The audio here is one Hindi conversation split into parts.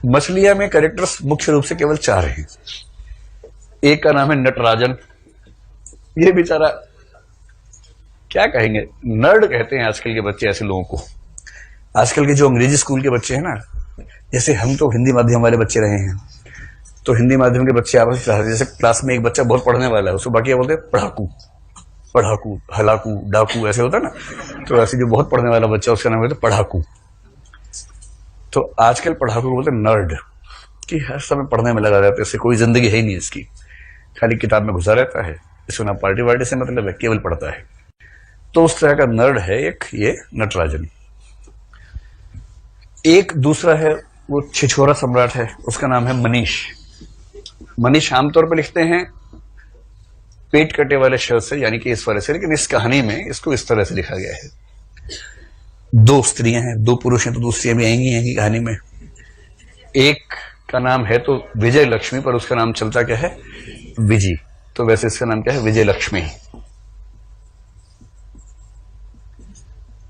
मछलिया में कैरेक्टर्स मुख्य रूप से केवल 4 हैं। एक का नाम है नटराजन। ये बेचारा क्या कहेंगे, नर्ड कहते हैं आजकल के बच्चे ऐसे लोगों को। आजकल के जो अंग्रेजी स्कूल के बच्चे हैं ना, जैसे हम तो हिंदी माध्यम वाले बच्चे रहे हैं, तो हिंदी माध्यम के बच्चे आपस में, जैसे क्लास में एक बच्चा बहुत पढ़ने वाला है, उसको बाकी बोलते हैं पढ़ाकू, पढ़ाकू, हलाकू, डाकू, ऐसे होता है ना। तो ऐसे जो बहुत पढ़ने वाला बच्चा, उसका नाम होता है पढ़ाकू। तो आजकल पढ़ाकू को बोलते नर्ड, कि हर समय पढ़ने में लगा रहता है, इससे कोई जिंदगी है ही नहीं इसकी, खाली किताब में घुसा रहता है, इसको ना पार्टी वार्टी से मतलब है, केवल पढ़ता है। तो उस तरह का नर्ड है एक ये नटराजन। एक दूसरा है, वो छिछोरा सम्राट है, उसका नाम है मनीष। मनीष आमतौर पर लिखते हैं पेट कटे वाले शब्द से, यानी कि इस वजह से, लेकिन इस कहानी में इसको इस तरह से लिखा गया है। 2 स्त्रियां हैं, 2 पुरुष हैं, तो 2 स्त्रियां भी आएंगी कहानी में। एक का नाम है तो विजय लक्ष्मी, पर उसका नाम चलता क्या है, विजी, तो वैसे इसका नाम क्या है, विजय लक्ष्मी।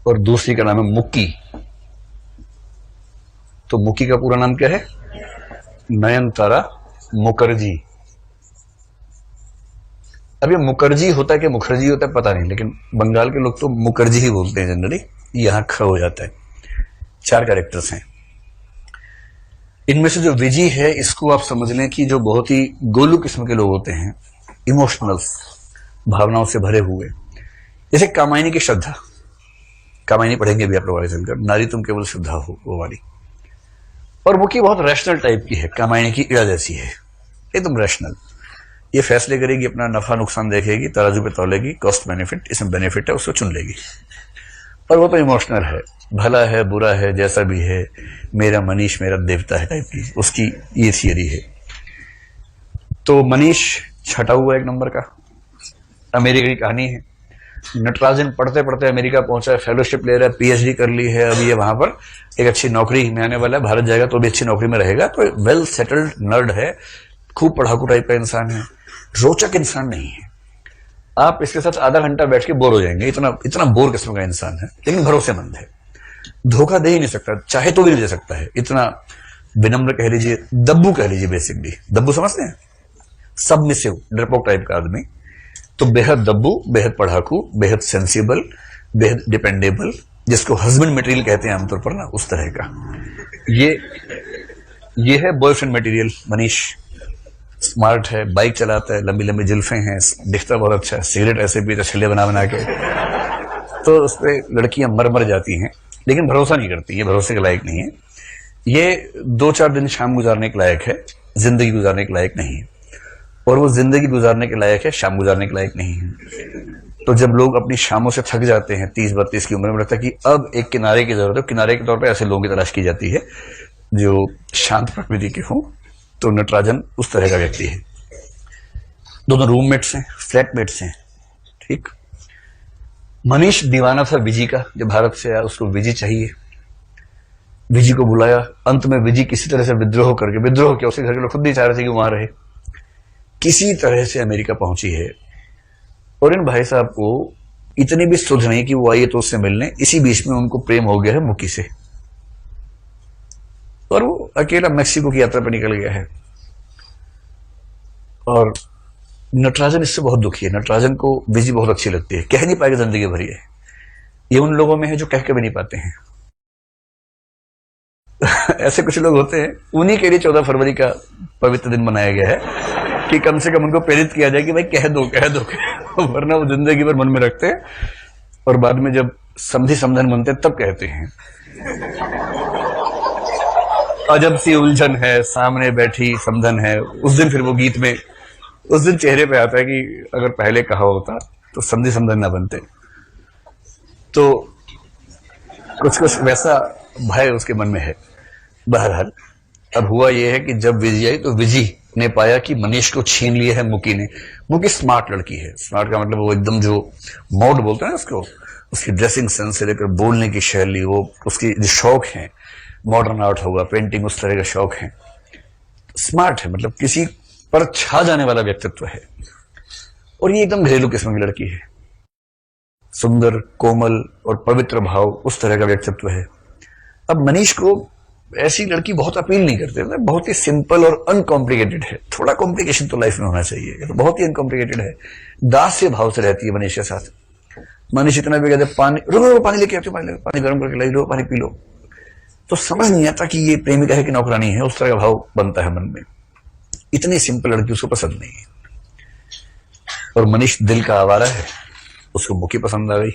और दूसरी का नाम है मुक्की, तो मुक्की का पूरा नाम क्या है, नयनतारा मुखर्जी। अब ये मुखर्जी होता है कि मुखर्जी होता है पता नहीं, लेकिन बंगाल के लोग तो मुखर्जी ही बोलते हैं जनरली, यहां ख हो जाता है। 4 कैरेक्टर्स हैं। इनमें से जो विजी है, इसको आप समझ लें कि जो बहुत ही गोलू किस्म के लोग होते हैं, इमोशनल्स, भावनाओं से भरे हुए, जैसे कामायनी की श्रद्धा, कामायनी पढ़ेंगे भी आप लोग आगे चलकर, नारी तुम केवल श्रद्धा हो, वो वाली। और वो की बहुत रैशनल टाइप की है, कामायनी की इरा जैसी है, एकदम रैशनल। ये फैसले करेगी, अपना नफा नुकसान देखेगी, तराजू पे तौलेगी, कॉस्ट बेनिफिट, इसमें बेनिफिट है उसको चुन लेगी। और वो तो इमोशनल है, भला है बुरा है जैसा भी है, मेरा मनीष मेरा देवता है टाइप की, उसकी ये थियरी है। तो मनीष छटा हुआ 1 नंबर का, अमेरिका की कहानी है। नटराजन पढ़ते पढ़ते अमेरिका पहुंचा है, फेलोशिप ले रहा है, पीएचडी कर ली है, अभी ये वहां पर एक अच्छी नौकरी में आने वाला है, भारत जाएगा तो भी अच्छी नौकरी में रहेगा। तो वेल सेटल्ड नर्ड है, खूब पढ़ाकू टाइप का इंसान है, रोचक इंसान नहीं है। आप इसके साथ आधा घंटा बैठ के बोर हो जाएंगे, इतना इतना बोर किस्म का इंसान है, लेकिन भरोसेमंद है, धोखा दे ही नहीं सकता, चाहे तो भी नहीं दे सकता है, इतना विनम्र कह लीजिए, दब्बू कह लीजिए, बेसिकली दब्बू समझते हैं, सबमिसिव, डरपोक टाइप का आदमी। तो बेहद दब्बू, बेहद पढ़ाकू, बेहद सेंसिबल, बेहद डिपेंडेबल, जिसको हस्बैंड मटेरियल कहते हैं आमतौर पर ना, उस तरह का ये है बॉयफ्रेंड मटेरियल मनीष। स्मार्ट है, बाइक चलाता है, लंबी लंबी जुल्फें हैं, दिखता बहुत अच्छा है, सिगरेट ऐसे पीता छल्ले बना बना के, तो उस पर लड़कियां मर मर जाती हैं, लेकिन भरोसा नहीं करती, ये भरोसे के लायक नहीं है। ये 2-4 दिन शाम गुजारने के लायक है, जिंदगी गुजारने के लायक नहीं है। और वो जिंदगी गुजारने के लायक है, शाम गुजारने के लायक नहीं है। तो जब लोग अपनी शामों से थक जाते हैं 30-32 की उम्र में, लगता है कि अब एक किनारे की जरूरत है, किनारे के तौर पर ऐसे लोगों की तलाश की जाती है जो शांत प्रकृति के हों। तो नटराजन उस तरह का व्यक्ति है। दोनों रूममेट्स हैं, फ्लैटमेट्स हैं, ठीक। मनीष दीवाना था विजी का, जब भारत से आया उसको विजी चाहिए, विजी को बुलाया। अंत में विजी किसी तरह से विद्रोह किया, उसके घर के लोग खुद नहीं चाह रहे थे कि वहां रहे, किसी तरह से अमेरिका पहुंची है। और इन भाई साहब को इतनी भी सुध नहीं कि वो आइए तो उससे मिलने, इसी बीच में उनको प्रेम हो गया है मुकी से, और वो अकेला मैक्सिको की यात्रा पर निकल गया है। और नटराजन इससे बहुत दुखी है। नटराजन को विजी बहुत अच्छी लगती है, कह नहीं पाएगा जिंदगी भर ये उन लोगों में है जो कह के भी नहीं पाते हैं। ऐसे कुछ लोग होते हैं, उन्हीं के लिए 14 फरवरी का पवित्र दिन मनाया गया है कि कम से कम उनको प्रेरित किया जाए कि भाई कह दो वरना वो जिंदगी भर मन में रखते हैं, और बाद में जब समझी समझन बनते हैं तब कहते हैं। अजब सी उलझन है, सामने बैठी समझन है। उस दिन फिर वो गीत में उस दिन चेहरे पे आता है कि अगर पहले कहा होता तो समझी समझन ना बनते। तो कुछ वैसा भय उसके मन में है। बहरहाल अब हुआ यह है कि जब विजी आई तो विजी ने पाया कि मनीष को छीन लिया है मुकी ने। मुकी स्मार्ट लड़की है, स्मार्ट का मतलब वो एकदम जो मॉड बोलते हैं उसको, उसकी ड्रेसिंग सेंस से लेकर बोलने की शैली, वो उसकी जो शौक है, मॉडर्न आर्ट होगा, पेंटिंग, उस तरह का शौक है। स्मार्ट है, मतलब किसी पर छा जाने वाला व्यक्तित्व है। और ये एकदम घरेलू किस्म की लड़की है, सुंदर, कोमल और पवित्र भाव, उस तरह का व्यक्तित्व है। अब मनीष को ऐसी लड़की बहुत अपील नहीं करते, बहुत ही सिंपल और अनकॉम्प्लिकेटेड है। थोड़ा कॉम्प्लिकेशन तो लाइफ में होना चाहिए, तो बहुत ही अनकॉम्प्लिकेटेड है। दास से भाव से रहती है मनीष के साथ। मनीष इतना भी कहते पानी, रुको पानी लेके आते हो, पानी गर्म करके लाई लो, पानी पी लो। तो समझ नहीं आता कि ये प्रेमिका है कि नौकरानी है, उस तरह का भाव बनता है मन में। इतनी सिंपल लड़की उसको पसंद नहीं है। और मनीष दिल का आवारा है, उसको मुकी पसंद आ गई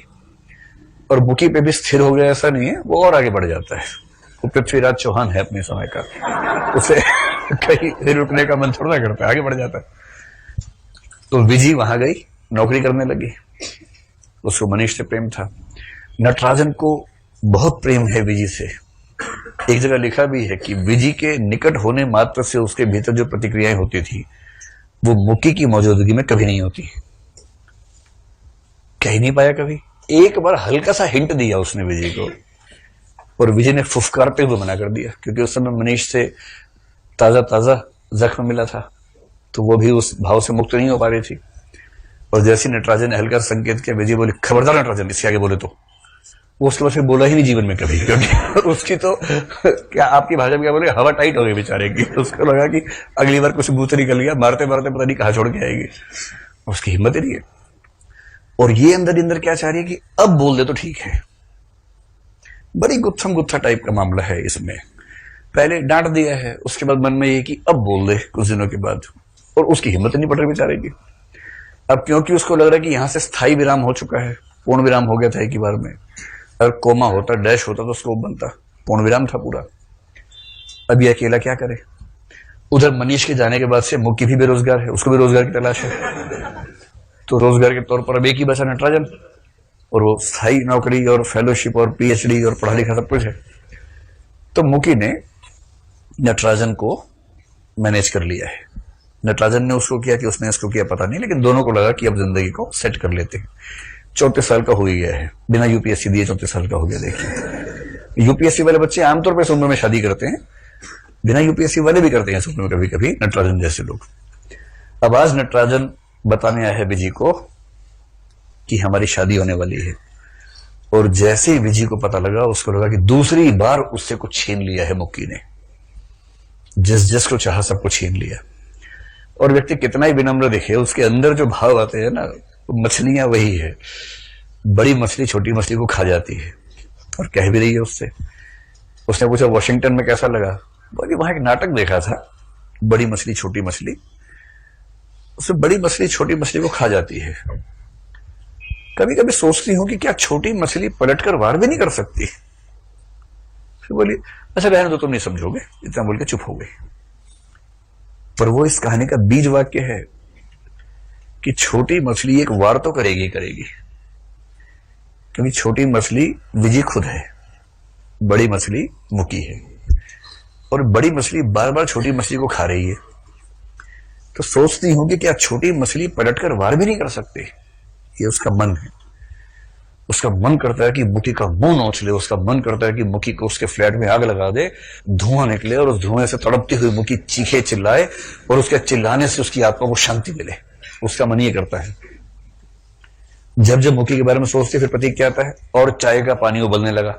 और मुकी पे भी स्थिर हो गया ऐसा नहीं है, वो और आगे बढ़ जाता है। वो पृथ्वीराज चौहान है अपने समय का, उसे कहीं रुकने का मन थोड़ा करता है, आगे बढ़ जाता है। तो विजी वहां गई, नौकरी करने लगी। उसको मनीष से प्रेम था। नटराजन को बहुत प्रेम है विजी से। एक जगह लिखा भी है कि विजी के निकट होने मात्र से उसके भीतर जो प्रतिक्रियाएं होती थी वो मुकी की मौजूदगी में कभी नहीं होती। कह ही नहीं पाया कभी। एक बार हल्का सा हिंट दिया उसने विजय को और विजय ने फुफकारते हुए मना कर दिया, क्योंकि उस समय मनीष से ताजा ताजा जख्म मिला था, तो वो भी उस भाव से मुक्त नहीं हो पा रही थी। और जैसे नटराजन ने हल्का संकेत किया, विजय बोले खबरदार नटराजन, इससे आगे बोले तो। वो उसके बाद फिर बोला ही नहीं जीवन में कभी, क्योंकि उसकी तो क्या आपकी भाषा में क्या बोले, हवा टाइट हो गई बेचारे की। उसको लगा कि अगली बार कुछ बूथ निकल गया, मारते मारते पता नहीं कहाँ छोड़ के आएगी। उसकी हिम्मत ही नहीं है। और ये अंदर अंदर क्या चाह रही है कि अब बोल दे तो ठीक है। बड़ी गुत्थम गुत्था टाइप का मामला है इसमें। पहले डांट दिया है, उसके बाद मन में ये कि अब बोल दे कुछ दिनों के बाद, और उसकी हिम्मत नहीं पड़ रही बेचारे की। अब क्योंकि उसको लग रहा है कि यहां से स्थायी विराम हो चुका है, पूर्ण विराम हो गया था एक ही बार में। अगर कोमा होता, डैश होता तो स्कोप बनता, पूर्ण विराम था पूरा। अब ये अकेला क्या करे। उधर मनीष के जाने के बाद से मुक्की भी बेरोजगार है, उसको भी रोजगार की तलाश है। तो रोजगार के तौर पर अब एक ही बचा नटराजन, और वो स्थायी नौकरी और फेलोशिप और पीएचडी और पढ़ा लिखा सब कुछ है। तो मुकी ने नटराजन को मैनेज कर लिया है। नटराजन ने उसको किया कि उसने इसको किया पता नहीं, लेकिन दोनों को लगा कि अब जिंदगी को सेट कर लेते हैं। 34 साल का हो ही गया है, बिना यूपीएससी दिए 34 साल का हो गया। देखिए, यूपीएससी वाले बच्चे आमतौर पर इस उम्र में शादी करते हैं, बिना यूपीएससी वाले भी करते हैं इस उम्र में कभी कभी, नटराजन जैसे लोग। अब आज नटराजन बताने आया है विजय को कि हमारी शादी होने वाली है। और जैसे ही विजय को पता लगा, उसको लगा कि दूसरी बार उससे कुछ छीन लिया है मुक्की ने। जिस को चाहा सबको छीन लिया। और व्यक्ति कितना ही विनम्र दिखे, उसके अंदर जो भाव आते हैं ना, मछलियां वही है। बड़ी मछली छोटी मछली को खा जाती है, और कह भी रही है उससे। उसने पूछा वॉशिंगटन में कैसा लगा, बोली वहां एक नाटक देखा था, बड़ी मछली छोटी मछली। उससे बड़ी मछली छोटी मछली को खा जाती है। कभी कभी सोचती हूं कि क्या छोटी मछली पलटकर वार भी नहीं कर सकती। फिर बोली अच्छा रहने दो, तुम नहीं समझोगे, इतना बोल के चुप हो गई। पर वो इस कहानी का बीज वाक्य है कि छोटी मछली एक वार तो करेगी करेगी, क्योंकि छोटी मछली विजय खुद है, बड़ी मछली मुकी है, और बड़ी मछली बार बार छोटी मछली को खा रही है। तो सोचती हूं कि क्या छोटी मछली पलटकर वार भी नहीं कर सकती। ये उसका मन है। उसका मन करता है कि मुकी का मुंह नोच ले, उसका मन करता है कि मुकी को उसके फ्लैट में आग लगा दे, धुआं निकले और उस धुएं से तड़पती हुई मुकी चीखे चिल्लाए, और उसके चिल्लाने से उसकी आत्मा को शांति मिले। उसका मन ये करता है। जब जब मुकी के बारे में सोचती फिर प्रतीक क्या आता है, और चाय का पानी उबलने लगा।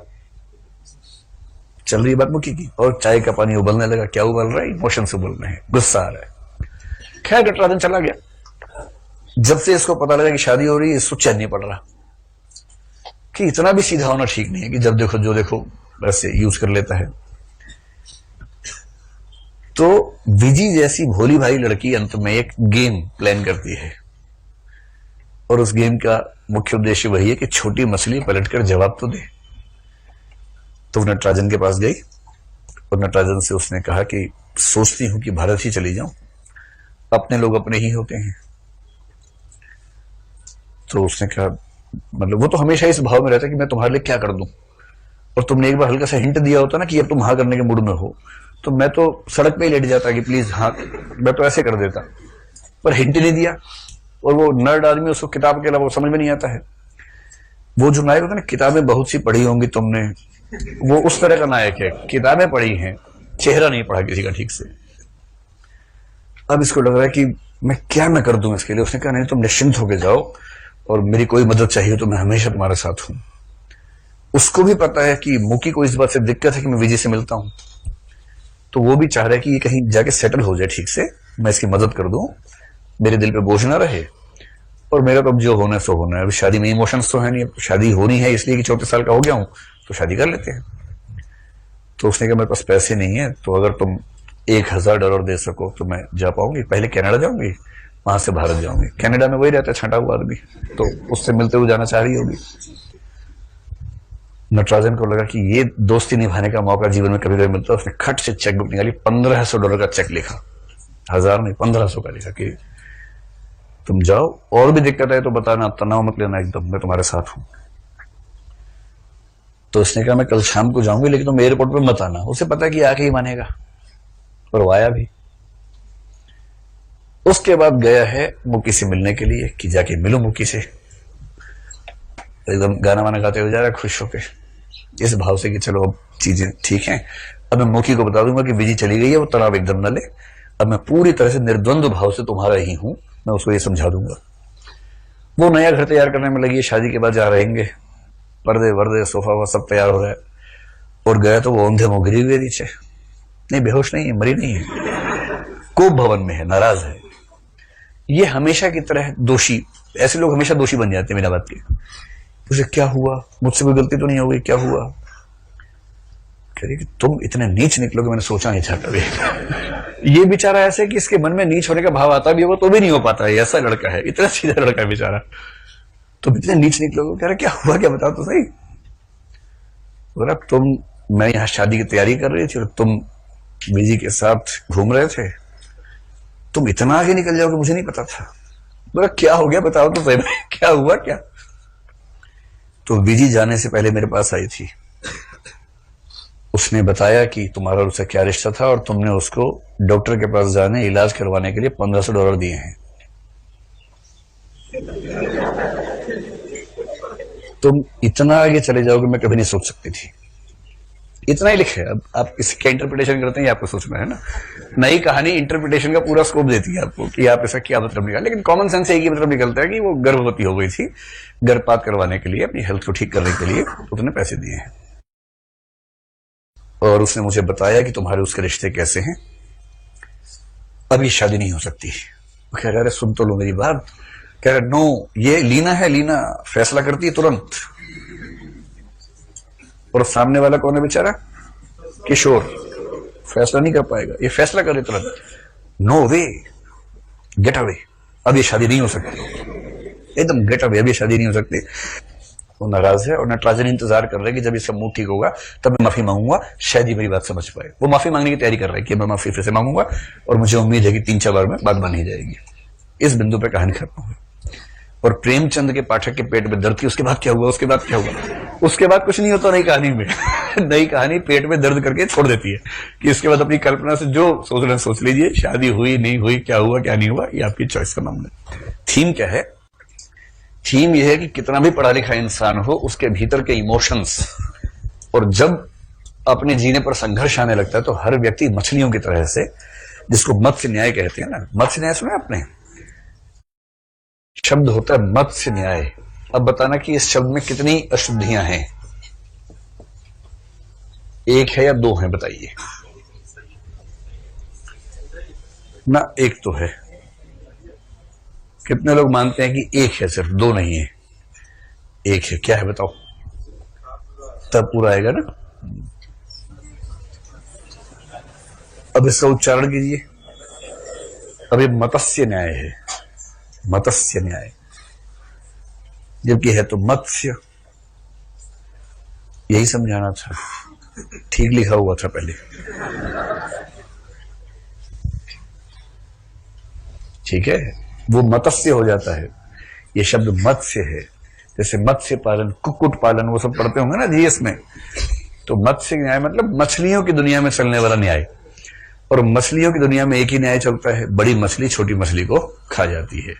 चल रही बात मुकी की, और चाय का पानी उबलने लगा। क्या उबल रहा है? इमोशन से उबल रहे हैं, गुस्सा आ रहा है। खैर नटराजन चला गया। जब से इसको पता लगा कि शादी हो रही है, इसको चैन नहीं पड़ रहा कि इतना भी सीधा होना ठीक नहीं है कि जब देखो जो देखो वैसे यूज कर लेता है। तो विजी जैसी भोली भाई लड़की अंत में एक गेम प्लान करती है, और उस गेम का मुख्य उद्देश्य वही है कि छोटी मछली पलटकर जवाब तो दे। तो नटराजन के पास गई और नटराजन से उसने कहा कि सोचती हूं कि भारत ही चली जाऊं, अपने लोग अपने ही होते हैं। तो उसने कहा मतलब वो तो हमेशा इस भाव में रहता है कि मैं तुम्हारे लिए क्या कर दूं, और तुमने एक बार हल्का सा हिंट दिया होता ना कि अब तुम हाँ करने के मूड में हो, तो मैं तो सड़क पे ही लेट जाता कि प्लीज हाँ, मैं तो ऐसे कर देता। पर हिंट नहीं दिया, और वो नर्ड आदमी, उसको किताब के अलावा समझ में नहीं आता है। वो जो नायक होता है ना, किताबें बहुत सी पढ़ी होंगी तुमने, वो उस तरह का नायक है। किताबें पढ़ी हैं, चेहरा नहीं पढ़ा किसी का ठीक से। अब इसको लग रहा है कि मैं क्या मैं कर दूं इसके लिए। उसने कहा नहीं, तुम निश्चिंत होके जाओ, और मेरी कोई मदद चाहिए तो मैं हमेशा तुम्हारे साथ हूं। उसको भी पता है कि मुकी को इस बात से दिक्कत है कि मैं विजय से मिलता हूं, तो वो भी चाह रहा है कि ये कहीं जाके सेटल हो जाए ठीक से, मैं इसकी मदद कर दूं, मेरे दिल पे बोझ ना रहे, और मेरा तो अब जो होना है सो होना है। अब शादी में इमोशंस तो है नहीं, अब शादी होनी है इसलिए कि 34 साल का हो गया हूं तो शादी कर लेते हैं। तो उसने कहा मेरे पास पैसे नहीं है, तो अगर तुम $1000 दे सको तो मैं जा पाऊंगी। पहले कनाडा जाऊंगी, वहां से भारत जाऊंगी। कनाडा में वही रहता है छंटा हुआ आदमी, तो उससे मिलते हुए जाना चाह रही होगी। नटराजन को लगा कि ये दोस्ती निभाने का मौका जीवन में कभी कभी मिलता है। उसने खट से चेक बुक निकाली, $1500 का चेक लिखा, 1000 नहीं 1500 का लिखा कि तुम जाओ, और भी दिक्कत है तो बताना, तनाव मत लेना, एकदम मैं तुम्हारे साथ हूं। तो उसने कहा मैं कल शाम को जाऊंगी, लेकिन तुम एयरपोर्ट पे मत आना। उसे पता है कि आके ही मानेगा, और वो आया भी। उसके बाद गया है मुकी से मिलने के लिए कि जाके मिलूं मुकी से। एकदम गाना वाना गाते हुए जा रहा है खुश होके, इस भाव से कि चलो अब चीजें ठीक हैं। अब मैं मुकी को बता दूंगा कि विजी चली गई है, वो तनाव एकदम न ले, अब मैं पूरी तरह से निर्द्वंद्व भाव से तुम्हारा ही हूं। मैं उसको ये समझा दूंगा। वो नया घर तैयार करने में लगी है, शादी के बाद जा रहेंगे, पर्दे वर्दे सोफा वो सब तैयार हो रहा है। और गया तो वो औंधे मुंह गिरी हुई नीचे, नहीं बेहोश नहीं है, मरी नहीं है, कोप भवन में है, नाराज है। ये हमेशा की तरह दोषी, ऐसे लोग हमेशा दोषी बन जाते हैं बिना बात के। उसे क्या हुआ, मुझसे कोई गलती तो नहीं हो गई, क्या हुआ? कह रही कि तुम इतने नीच निकलोगे मैंने सोचा नहीं था कभी। ये बेचारा ऐसे कि इसके मन में नीच होने का भाव आता भी होगा तो भी नहीं हो पाता है, ऐसा लड़का है, इतना सीधा लड़का है बेचारा। तुम इतने नीच निकलोगे, कह रहा क्या हुआ, क्या बताओ तो सही। बोला तुम, मैं यहां शादी की तैयारी कर रही थी और तुम बीजी के साथ घूम रहे थे, तुम इतना आगे निकल जाओगे मुझे नहीं पता था। बोला क्या हो गया बताओ तो सही, क्या हुआ क्या? तो बीजी जाने से पहले मेरे पास आई थी, उसने बताया कि तुम्हारा उससे क्या रिश्ता था और तुमने उसको डॉक्टर के पास जाने, इलाज करवाने के लिए $1500 दिए हैं। तुम इतना आगे चले जाओगे मैं कभी नहीं सोच सकती थी। इतना ही लिखे। अब आप इसका इंटरप्रिटेशन करते हैं, आपको सोचना है ना। नई कहानी इंटरप्रिटेशन का पूरा स्कोप देती है आपको कि आप इसका क्या मतलब निकाल। लेकिन कॉमन सेंस से एक ही मतलब निकलता है कि वो गर्भवती हो गई थी, गर्भपात करवाने के लिए, अपनी हेल्थ को ठीक करने के लिए उसने पैसे दिए हैं। और उसने मुझे बताया कि तुम्हारे उसके रिश्ते कैसे हैं, अभी शादी नहीं हो सकती। कह रहा सुन तो लो मेरी बात। कह रहा नो, ये लीना है, लीना फैसला करती है तुरंत। और सामने वाला कौन है बेचारा? किशोर, फैसला नहीं कर पाएगा, ये फैसला करे तुरंत। नो वे, गेट अवे, अब ये शादी नहीं हो सकती, एकदम गेट अवे, अब ये शादी नहीं हो सकती। वो नाराज है और नटराजन इंतजार कर रहे हैं कि जब इसका मूड ठीक होगा तब मैं माफी मांगूंगा, शायद ही मेरी बात समझ पाए। वो माफी मांगने की तैयारी कर रहा है कि मैं माफी फिर से मांगूंगा और मुझे उम्मीद है कि 3-4 बार में बात बन ही जाएगी। इस बिंदु पे कहानी खत्म हुई। और प्रेमचंद के पाठक के पेट में दर्द थी। उसके बाद क्या हुआ, उसके बाद क्या हुआ? उसके बाद कुछ नहीं होता नई कहानी में। नई कहानी पेट में दर्द करके छोड़ देती है कि इसके बाद अपनी कल्पना से जो सोचना सोच लीजिए, शादी हुई नहीं हुई, क्या हुआ क्या नहीं हुआ, ये आपकी चॉइस का मामला है। थीम क्या है? थीम यह है कि कितना भी पढ़ा लिखा इंसान हो, उसके भीतर के इमोशंस, और जब अपने जीने पर संघर्ष आने लगता है तो हर व्यक्ति मछलियों की तरह से, जिसको मत्स्य न्याय कहते हैं ना, मत्स्य न्याय सुना आपने? शब्द होता है मत्स्य न्याय। अब बताना कि इस शब्द में कितनी अशुद्धियां हैं, एक है या दो हैं, बताइए ना। एक तो है। कितने लोग मानते हैं कि एक है, सिर्फ दो नहीं है, एक है? क्या है बताओ, तब पूरा आएगा ना। अब इसका उच्चारण कीजिए। अब ये मत्स्य न्याय है, मत्स्य न्याय, जबकि है तो मत्स्य। यही समझाना था, ठीक लिखा हुआ था पहले। ठीक है, वो मत्स्य हो जाता है, ये शब्द मत्स्य है। जैसे मत्स्य पालन, कुक्कुट पालन, वो सब पढ़ते होंगे ना जीएस में। तो मत्स्य न्याय मतलब मछलियों की दुनिया में चलने वाला न्याय। और मछलियों की दुनिया में एक ही न्याय चलता है, बड़ी मछली छोटी मछली को खा जाती है।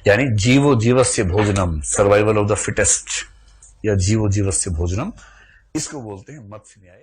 यानी जीवो जीवस्य भोजनम, सर्वाइवल ऑफ द फिटेस्ट, या जीवो जीवस्य भोजनम, इसको बोलते हैं मत्स्य न्याय।